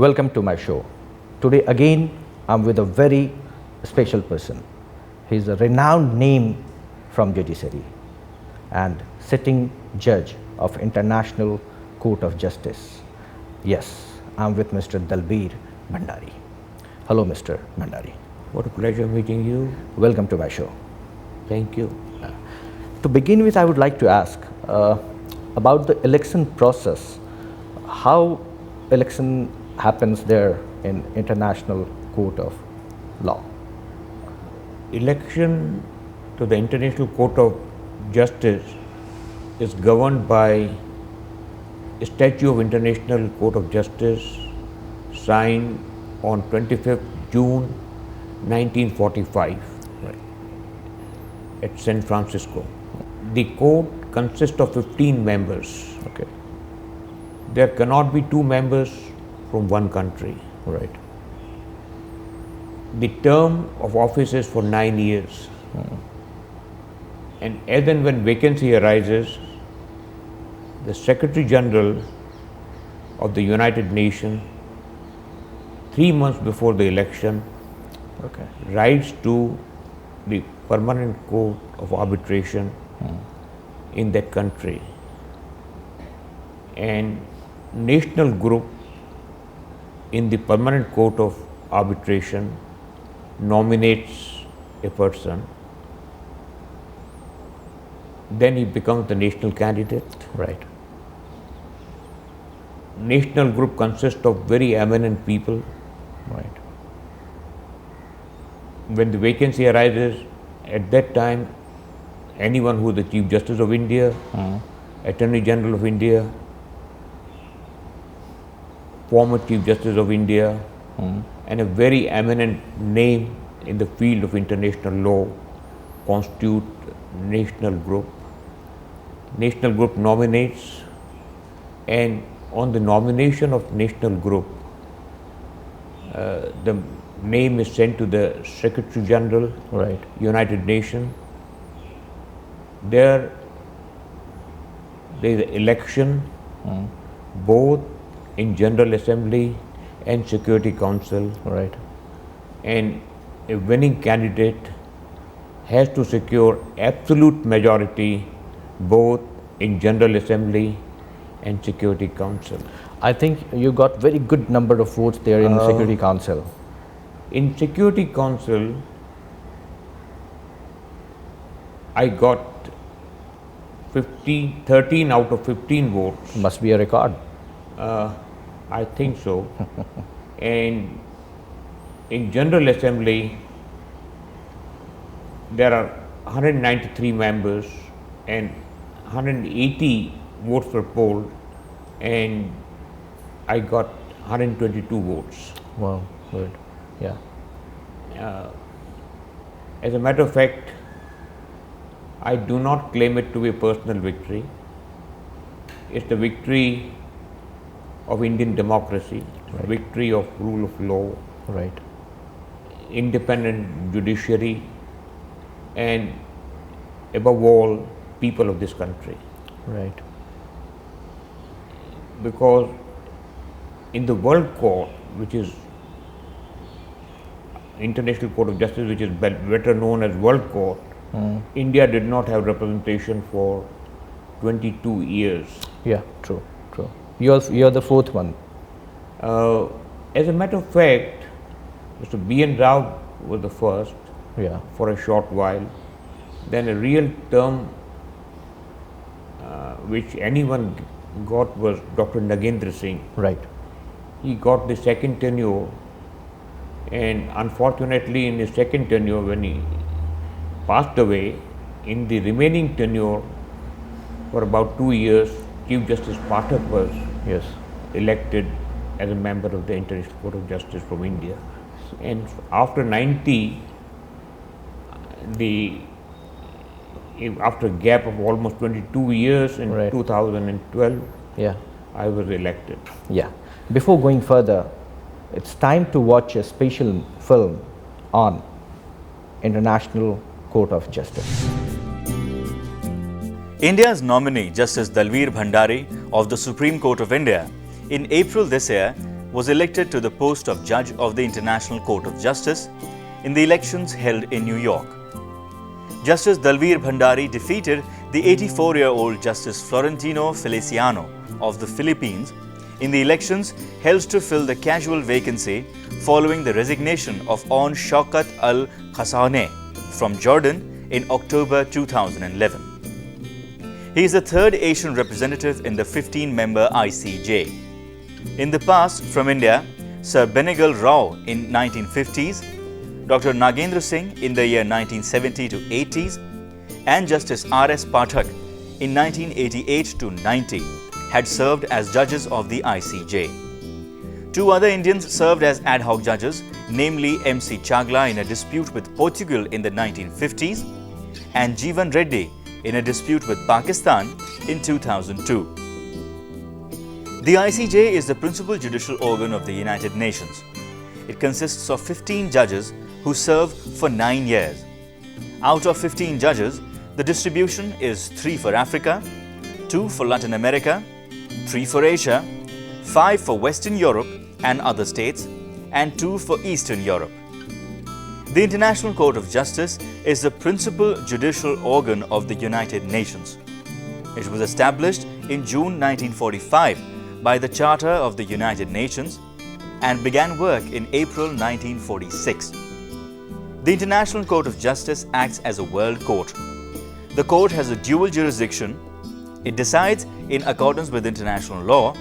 welcome to my show. Today again I'm with a very special person. He's a renowned name from judiciary and sitting judge of International Court of Justice. Yes, I'm with Mr. Dalveer Bhandari. Hello Mr. Bhandari. What a pleasure meeting you. Welcome to my show. Thank you. To begin with, I would like to ask about the election process. How election happens there in International Court of Law? Election to the International Court of Justice is governed by a Statute of International Court of Justice signed on 25th June 1945 at San Francisco. The court consists of 15 members. Okay. There cannot be two members from one country. Right. The term of office is for 9 years. And as and when vacancy arises, the Secretary General of the United Nations, 3 months before the election, writes to the Permanent Court of Arbitration in that country, and national group in the Permanent Court of Arbitration nominates a person. Then he becomes the national candidate. Right. National group consists of very eminent people. Right. When the vacancy arises, at that time, anyone who is the Chief Justice of India, Attorney General of India, former Chief Justice of India, and a very eminent name in the field of international law constitute national group. National group nominates, and on the nomination of national group, the name is sent to the Secretary General, United Nations. There is an election, both in General Assembly and Security Council. Right. And a winning candidate has to secure absolute majority both in General Assembly and Security Council. I think you got very good number of votes there in Security Council. In Security Council, I got 13 out of 15 votes. Must be a record. I think so. And in General Assembly, there are 193 members and 180 votes were polled, and I got 122 votes. Wow, good. Yeah. As a matter of fact, I do not claim it to be a personal victory. It's the victory of Indian democracy, victory of rule of law, independent judiciary, and above all, people of this country. Right. Because in the World Court, which is International Court of Justice, which is better known as World Court, India did not have representation for 22 years. Yeah, true. You're the fourth one. As a matter of fact, Mr. B.N. Rao was the first for a short while. Then a real term which anyone got was Dr. Nagendra Singh. Right. He got the second tenure, and unfortunately in his second tenure, when he passed away, in the remaining tenure for about 2 years, Chief Justice Pathak was elected as a member of the International Court of Justice from India. And after 90, after a gap of almost 22 years in 2012, I was elected. Yeah. Before going further, it's time to watch a special film on International Court of Justice. India's nominee, Justice Dalveer Bhandari of the Supreme Court of India, in April this year, was elected to the post of Judge of the International Court of Justice in the elections held in New York. Justice Dalveer Bhandari defeated the 84-year-old Justice Florentino Feliciano of the Philippines in the elections held to fill the casual vacancy following the resignation of On Shaukat Al-Khassaoneh from Jordan in October 2011. He is the third Asian representative in the 15-member ICJ. In the past, from India, Sir Benegal Rao in 1950s, Dr. Nagendra Singh in the year 1970 to 80s, and Justice R.S. Pathak in 1988 to 90 had served as judges of the ICJ. Two other Indians served as ad hoc judges, namely M.C. Chagla in a dispute with Portugal in the 1950s and Jeevan Reddy in a dispute with Pakistan in 2002. The ICJ is the principal judicial organ of the United Nations. It consists of 15 judges who serve for 9 years. Out of 15 judges, the distribution is 3 for Africa, 2 for Latin America, 3 for Asia, 5 for Western Europe and other states, and 2 for Eastern Europe. The International Court of Justice is the principal judicial organ of the United Nations. It was established in June 1945 by the Charter of the United Nations and began work in April 1946. The International Court of Justice acts as a world court. The court has a dual jurisdiction. It decides in accordance with international law